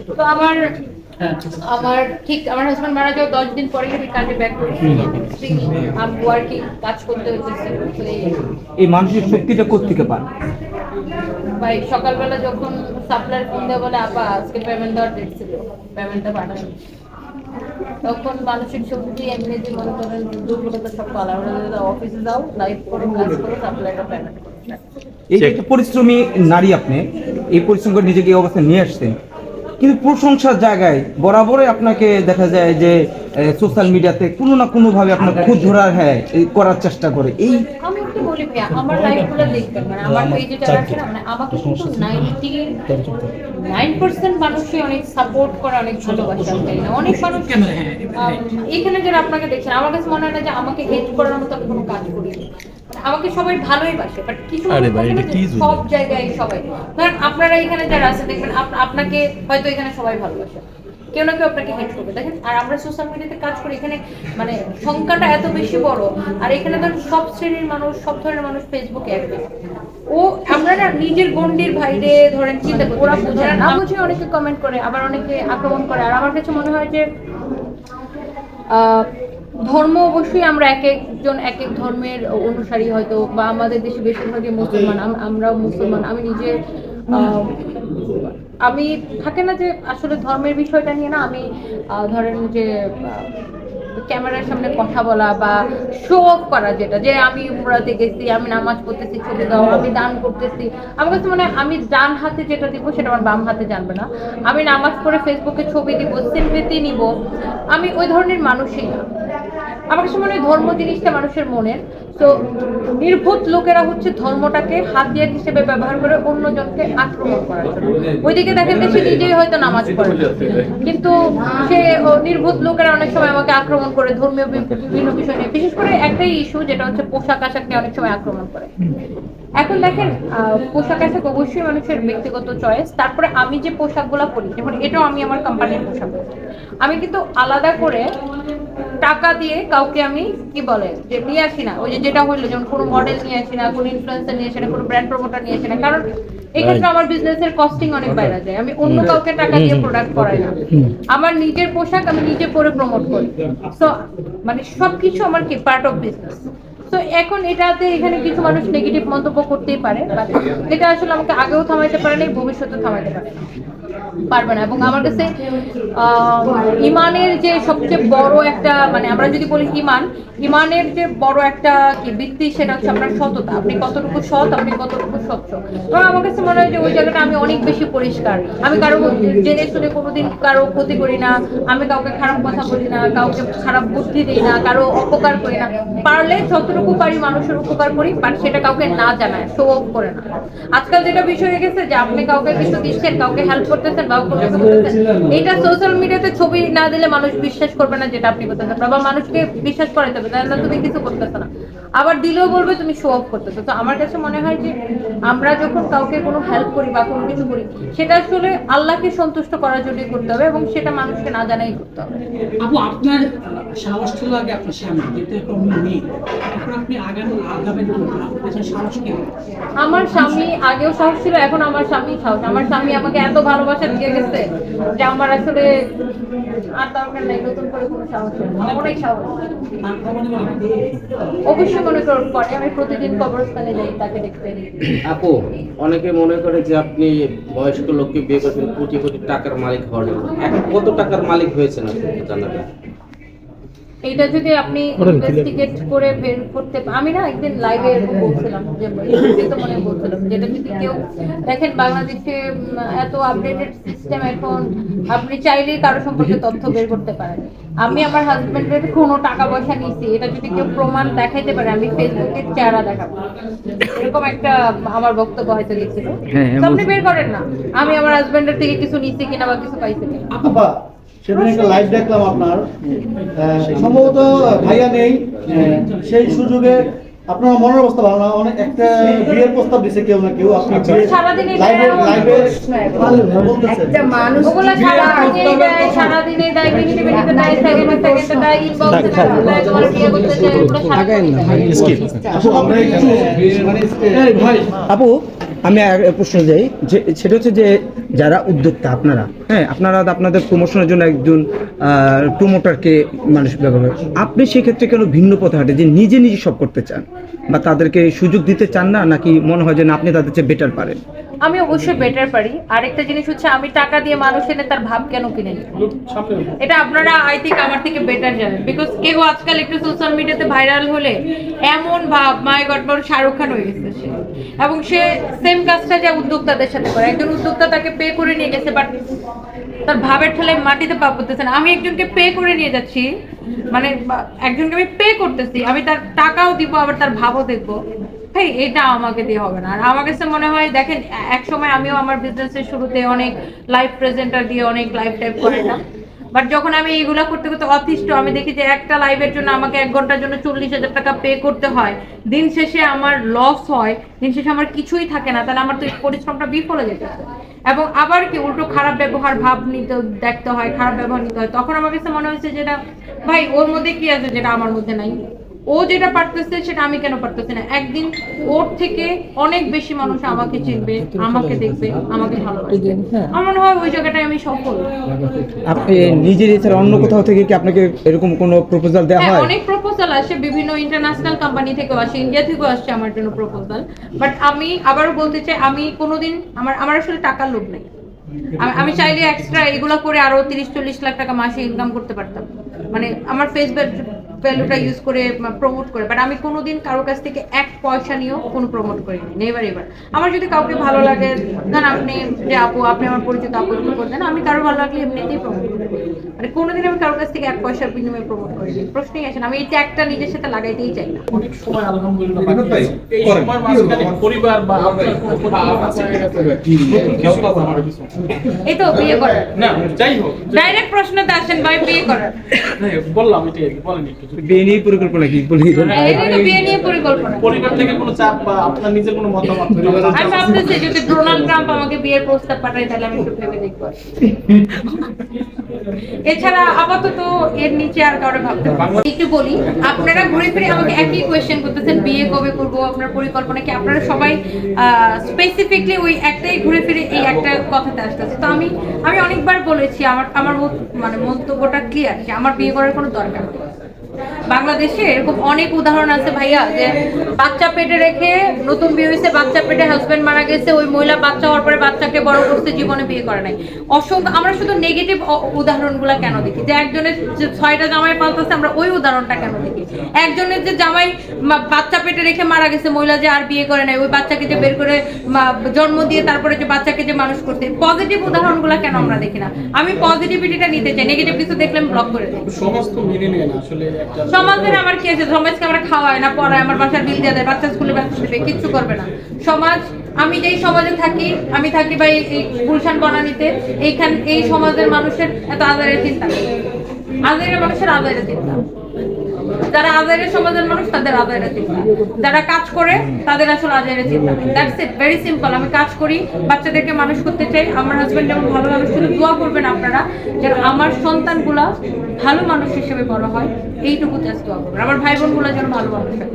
তো আমার আমার ঠিক আমার হাজবেন্ড মারা যাওয়ার 10 দিন পরে আমি কাজে ব্যাক করেছি। আমি ওয়ার্কিং কাজ করতে হচ্ছে। এই মানসিক শক্তিটা কোত্থেকে পান? ভাই সকালবেলা যখন সাপ্লায়ার ফোন দেয় বলে আপা আজকে পেমেন্ট দেওয়ার ডেট ছিল, পেমেন্টটা পাঠানো, তখন মানসিক শক্তি এমনি যে মনে করেন দুর্বলতা সব পালা ওরা অফিসে যাও লাইভ করো কাজ করো সাপ্লায়ারটা পেমেন্ট করো। এই যে একটা পরিশ্রমী নারী, আপনি এই পরিশ্রম করে নিজেকে এই অবস্থায় নিয়ে আসছেন, কিন্তু প্রশংসার জায়গায় বরাবরই আপনাকে দেখা যায় যে সোশ্যাল মিডিয়াতে কোনো না কোনো ভাবে আপনার খুঁত ধরার করার চেষ্টা করে। এই আমি একটু বলি ভাইয়া, আমার লাইফগুলো দেখবেন, মানে আমার পেজে যারা আছে না, মানে আমাকে কিন্তু 99% মানুষই অনেক সাপোর্ট করে, অনেক ভালোবাসে। আমি জানি না অনেক মানুষ এখানে যারা আপনাকে দেখছেন, আমার কাছে মনে হয় না যে আমাকে হেল্প করার মতো আমি কোনো কাজ করি। আমাকে সবাই ভালোই বাসে, বাট কিছু সব জায়গায় সবাই, ধরেন আপনারা এখানে যারা আছেন দেখবেন আপনাকে হয়তো এখানে সবাই ভালোবাসে, কেউ না কেউ আপনাকে হেল্প করবে। দেখেন, আর আমরা সোশ্যাল মিডিয়াতে কাজ করি, এখানে মানে সংখ্যাটা এত বেশি বড়, আর এখানে ধরেন সব শ্রেণীর মানুষ, সব ধরনের মানুষ ফেসবুকে অ্যাক্টিভ। ও আমরা না নিজের গন্ডির বাইরে ধরেন চিন্তা করি, ওরা বুঝে না বুঝে অনেকে কমেন্ট করে, আবার অনেকে আক্রমণ করে। আর আমার কাছে মনে হয় যে ধর্ম অবশ্যই আমরা এক একজন এক এক ধর্মের অনুসারী হয়তো, বা আমাদের দেশে বেশিরভাগই মুসলমান, আমরাও মুসলমান। আমি নিজে আমি থাকে না যে আসলে ধর্মের বিষয়টা নিয়ে না আমি ধরেন যে ক্যামেরার সামনে কথা বলা বা শো অফ করা, যেটা যে আমি উমরাতে গেছি, আমি নামাজ পড়তেছি, ছবি দাও, আমি দান করতেছি। আমার কাছে মানে আমি ডান হাতে যেটা দিব সেটা আমার বাম হাতে জানবে না। আমি নামাজ পড়ে ফেসবুকে ছবি দিব, সেলফিতে নিব, আমি ওই ধরনের মানুষই না। আমার কাছে মনে হয় ধর্ম জিনিসটা মানুষের মনের। তো নির্বোধ লোকেরা হচ্ছে ধর্মটাকে হাতিয়ার হিসেবে ব্যবহার করে অন্যজনকে আক্রমণ করার জন্য। ওইদিকে দেখেন সে নিজেই হয়তো নামাজ পড়ে, কিন্তু সে নির্বোধ লোকেরা অনেক সময় আমাকে আক্রমণ করে ধর্মীয় বিভিন্ন বিষয় নিয়ে, বিশেষ করে একটাই ইস্যু যেটা হচ্ছে পোশাক আশাককে অনেক সময় আক্রমণ করে। এখন দেখেন, পোশাক আশাক অবশ্যই মানুষের ব্যক্তিগত চয়েস। তারপরে আমি যে পোশাকগুলো পরি, যেমন এটাও আমি আমার কোম্পানির পোশাক, আমি কিন্তু আলাদা করে টাকা দিয়ে কাউকে আমি কি বলে যে নিয়ে আসি না। ওই যে যেটা হইলো, যেমন কোনো মডেল নিয়ে আসি না, কোনো ইনফ্লুয়েন্সার নিয়ে আসি না, কোনো ব্র্যান্ড প্রমোটার নিয়ে আসি না, কারণ এক্ষেত্রে আমার বিজনেসের কস্টিং অনেক বাইরে যায়। আমি অন্য কাউকে টাকা দিয়ে প্রোডাক্ট করাই না, আমার নিজের পোশাক আমি নিজে পরে প্রমোট করি। সো মানে সবকিছু আমার কি পার্ট অফ বিজনেস। তো এখন এটাতে এখানে কিছু মানুষ নেগেটিভ মন্তব্য করতেই পারে, বাট এটা আসলে আমাকে আগেও থামাইতে পারে না, ভবিষ্যতে থামাইতে পারবে না। এবং আমার কাছে ইমানের যে সবচেয়ে বড় একটা, মানে আমরা যদি বলি ইমানের যে বড় একটা কি ভিত্তি, সেটা হচ্ছে আপনার সততা। আপনি কতটুকু সৎ, আপনি কতটুকু স্বচ্ছ। এবং আমার কাছে মনে হয় যে ওই জায়গাটা আমি অনেক বেশি পরিষ্কার। আমি কারো জেনে শুনে কোনোদিন কারো ক্ষতি করি না, আমি কাউকে খারাপ কথা বলি না, কাউকে খারাপ বুদ্ধি দিই না, কারো অপকার করি না। পারলে যতটুকু পারি মানুষের উপকার করি, বাট সেটা কাউকে না জানায়, শো অফ করে না। আজকাল যেটা বিষয় হয়ে গেছে যে আপনি কাউকে কিছু দিচ্ছেন, কাউকে হেল্প করতেছেন, এটা সোশ্যাল মিডিয়াতে ছবি না দিলে মানুষ বিশ্বাস করবে না যেটা আপনি করতেছেন, বা মানুষকে বিশ্বাস করাইতে হবে না তুমি কিছু করতেছো না, আবার দিলেও বলবে তুমি শো অফ করতেছো। তো আমার কাছে মনে হয় যে আমরা যখন কাউকে কোনো হেল্প করি বা কোনো কিছু করি, সেটা আসলে আল্লাহকে সন্তুষ্ট করার জন্যই করতে হবে, এবং সেটা মানুষকে না জানাই করতে হবে। আপু, আপনার সাহস ছিল আগে আপনার স্বামী, কিন্তু এখন নেই, এখন আপনি আগাবেন আপনার সাহস কি? আমার স্বামী আগেও সাহস ছিল, এখন আমার স্বামী সাহস। আমার স্বামী আমাকে এত ভালোবাসা দিয়ে গেছে যে আমার আসলে আর দরকার নাই নতুন করে কোনো সাহস। অনেক সাহস অবশ্যই মনে করে, আমি প্রতিদিন কবরস্থানে যাই তাকে দেখতে। আপু, অনেকে মনে করে যে আপনি বয়স্ক লোককে বিয়ে করেছেন কোটি কোটি টাকার মালিক হওয়ার জন্য। এখন কত টাকার মালিক হয়েছেন আপনি জানাবেন? এইটা যদি আপনি ইনভেস্টিগেট করে বের করতে, আমি না একদিন লাইভে বলছিলাম যে মনে বলছিলাম, যেটা যদি কেউ দেখেন বাংলাদেশে এত আপডেটেড সিস্টেম, এখন আপনি চাইলেই কারো সম্পর্কে তথ্য বের করতে পারেন। আমি আমার হাজবেন্ডের কোনো টাকা পয়সা নিয়েছি, এটা যদি কেউ প্রমাণ দেখাইতে পারে, আমি ফেসবুকে চেহারা দেখাবো, এরকম একটা আমার বক্তব্য হয়তো লিখছিল। আপনি বের করেন না আমি আমার হাজবেন্ডের থেকে কিছু নিচ্ছি কিনা বা কিছু পাইছি কিনা। সেদিন একটা লাইভ দেখলাম আপনার, সম্ভবত ভাইয়া নেই, সেই সুযোগে আপনার মনের অবস্থা ভালো না, অনেক একটা বিয়ের প্রস্তাব দিছে কেউ না কেউ, আপনি একটা মানুষ ওগুলা সারাদিনে দেয়, মিনিটে দেয়, সেকেন্ডে দেয়, ইনবক্সে দেয়, তোমার বিয়ে করতে চাই, ওগুলো আপু, আমি প্রশ্ন যাই, যে সেটা হচ্ছে যে যারা উদ্যোক্তা আপনারা হ্যাঁ, আপনারা আপনাদের প্রমোশনের জন্য একজন প্রমোটারকে মানুষ ব্যবহার করে। আপনি সেক্ষেত্রে কেন ভিন্ন পথে হাঁটে যে নিজে নিজে সব করতে চান বা তাদেরকে সুযোগ দিতে চান না, নাকি মনে হয় যে না আপনি তাদের চেয়ে বেটার পারেন? আমি অবশ্যই বেটার পারি। আরেকটা জিনিস হচ্ছে আমি টাকা দিয়ে মানুষ এনে তার ভাব কেন কিনে নিই, এটা আপনারা আই থিঙ্ক আমার থেকে বেটার জানেন। বিকজ কেউ আজকাল একটু সোশ্যাল মিডিয়াতে ভাইরাল হলে এমন ভাব মাই গড বড় শাহরুখ খান হয়ে গেছে সে, এবং সে সেম কাজটা যে উদ্যোক্তাদের সাথে করে। একজন উদ্যোক্তা তাকে পে করে নিয়ে গেছে, বাট তার ভাবের ঠেলায় মাটিতে পা পড়তেছে না। আমি একজনকে পে করে নিয়ে যাচ্ছি, মানে একজনকে আমি পে করতেছি, আমি তার টাকাও দিব আবার তার ভাবও দেখবো। ভাই এটা আমাকে দিয়ে হবে না। আর আমার কাছে মনে হয় দেখেন, এক সময় আমিও আমার বিজনেসের শুরুতে অনেক লাইভ প্রেজেন্টার দিয়ে অনেক লাইভ টাইপ করাইতাম, বাট যখন আমি এইগুলা করতে করতে অতিষ্ঠ, আমি দেখি যে একটা লাইভের জন্য আমাকে 1 ঘন্টার জন্য 40,000 টাকা পে করতে হয়, দিন শেষে আমার লস হয়, দিন শেষে আমার কিছুই থাকে না, তাহলে আমার তো এই পরিশ্রমটা বিফলে যেতেছে। এবং আবার কি উল্টো খারাপ ব্যবহার ভাব নিতে দেখতে হয়, খারাপ ব্যবহার নিতে হয়। তখন আমার কাছে মনে হয়েছে যেটা ভাই ওর মধ্যে কি আছে যেটা আমার মধ্যে নাই, ও যেটা পারতেছে সেটা আমি কেন পারতেছি না। একদিন ওর থেকে অনেক বেশি মানুষ আমাকে চিনবে, আমাকে দেখবে, আমাকে ভালোবাসবে। আমার মনে হয় ওই জায়গাটায় আমি সফল। আপনি নিজের এছাড়া অন্য কোথাও থেকে কি আপনাকে এরকম কোনো প্রপোজাল দেওয়া হ্যাঁ, হয়? অনেক প্রপোজাল আসে, বিভিন্ন ইন্টারন্যাশনাল কোম্পানি থেকেও আসে, ইন্ডিয়া থেকেও আসছে আমার জন্য প্রপোজাল। বাট আমি আবারও বলতে চাই, আমি কোনোদিন আমার আসলে টাকার লোভ নেই। আমি চাইলে এক্সট্রা এগুলো করে আরো 30-40 লাখ টাকা মাসে ইনকাম করতে পারতাম, মানে আমার ফেস ভ্যালুটা ইউজ করে প্রমোট করে। বাট আমি কোনোদিন কারোর কাছ থেকে 1 পয়সা নিয়েও কোনো প্রমোট করিনি, নেভার এভার। আমার যদি কাউকে ভালো লাগে, ধরেন আপনি যে আপু, আপনি আমার পরিচিত আপু একটু করতেন, আমি কারো ভালো লাগলে এমনিতেই প্রমোট করি। মানে কোনোদিন আমি কারোর কাছ থেকে 1 পয়সার বিনিময়ে প্রমোট করিনি, প্রশ্নই আসে না। আমি এই ট্যাগটা নিজের সাথে লাগাইতেই চাই না। অনেক সময় আলহামদুলিল্লাহ বাকি আছে। এই সময় মাঝখানে পরিবার বা আপনার কোনো পরিবার আছে এই তো বিয়ে করার, না, যাই হোক, ডাইরেক্ট প্রশ্নতে আসেন ভাই, বিয়ে করার। বললাম এটাই আর কি, বলেন একটু যদি। বিয়ে নিয়ে পরিকল্পনা কি বলি? এটাই তো বিয়ে নিয়ে পরিকল্পনা। পরিবার থেকে কোনো চাপ বা আপনার নিজের কোনো মতামত? আমি ভাবতেছি যদি ডোনাল্ড ট্রাম্প আমাকে বিয়ের প্রস্তাব পাঠায় তাহলে আমি একটু ভেবে দেখবো। এছাড়া আপাতত এর নিচে আর কারো ভাবতে পারবো না। একটু বলি, আপনারা ঘুরে ফিরে আমাকে একই কোয়েশ্চেন করতেছেন, বিয়ে কবে করবো, আপনার পরিকল্পনা কি? আপনারা সবাই স্পেসিফিকলি ওই একটাই ঘুরে ফিরে এই একটা কথাতে আসতেছে। তো আমি অনেকবার বলেছি, আমার মানে মন্তব্যটা ক্লিয়ার যে আমার বিয়ে করার কোনো দরকার নেই। বাংলাদেশে এরকম অনেক উদাহরণ আছে ভাইয়া, যে বাচ্চা পেটে রেখে, নতুন বিয়ে হয়েছে, বাচ্চা পেটে হাজবেন্ড মারা গেছে, ওই মহিলা বাচ্চা হওয়ার পরে বাচ্চাকে বড় করতে, জীবনে বিয়ে করে নাই। অসংখ্য, আমরা শুধু নেগেটিভ উদাহরণগুলো কেন দেখি? যে একজনের যে 6টা জামাই পাল্টাছে, আমরা ওই উদাহরণটা কেন দেখি? একজনের যে জামাই বাচ্চা পেটে রেখে মারা গেছে, মহিলা যে আর বিয়ে করে নাই, ওই বাচ্চাকে যে বের করে জন্ম দিয়ে তারপরে যে বাচ্চাকে যে মানুষ করতে, পজিটিভ উদাহরণগুলো কেন আমরা দেখি না? আমি পজিটিভিটিটা নিতে চাই, নেগেটিভ কিছু দেখলে আমি ব্লক করে দিই। সমাজ তো মেনে নেয় না আসলে। সমাজের আমার কি আছে? সমাজকে আমরা খাওয়াই না, পড়াই, আমার বাসার বিল দিয়ে দেয়, বাচ্চা স্কুলে বাচ্চা দেবে, কিচ্ছু করবে না সমাজ। আমি যেই সমাজে থাকি, আমি থাকি ভাই এই গুলশান বনানীতে, এই সমাজের মানুষের এত আজারের চিন্তা নেই। আজারের মানুষের আজারের চিন্তা, যারা আজারের সমাজের মানুষ তাদের আজারের চিন্তা, যারা কাজ করে তাদের আসলে আজারের চিন্তা। That's it, very simple. আমি কাজ করি, বাচ্চাদেরকে মানুষ করতে চাই, আমার হাজবেন্ড যেমন ভালো মানুষ, শুধু দোয়া করবেন আপনারা যেন আমার সন্তানগুলা ভালো মানুষ হিসেবে বড় হয়, এইটুকু জাস্ট দোয়া করবেন। আমার ভাই বোনগুলো যেন ভালো মানুষ হয়।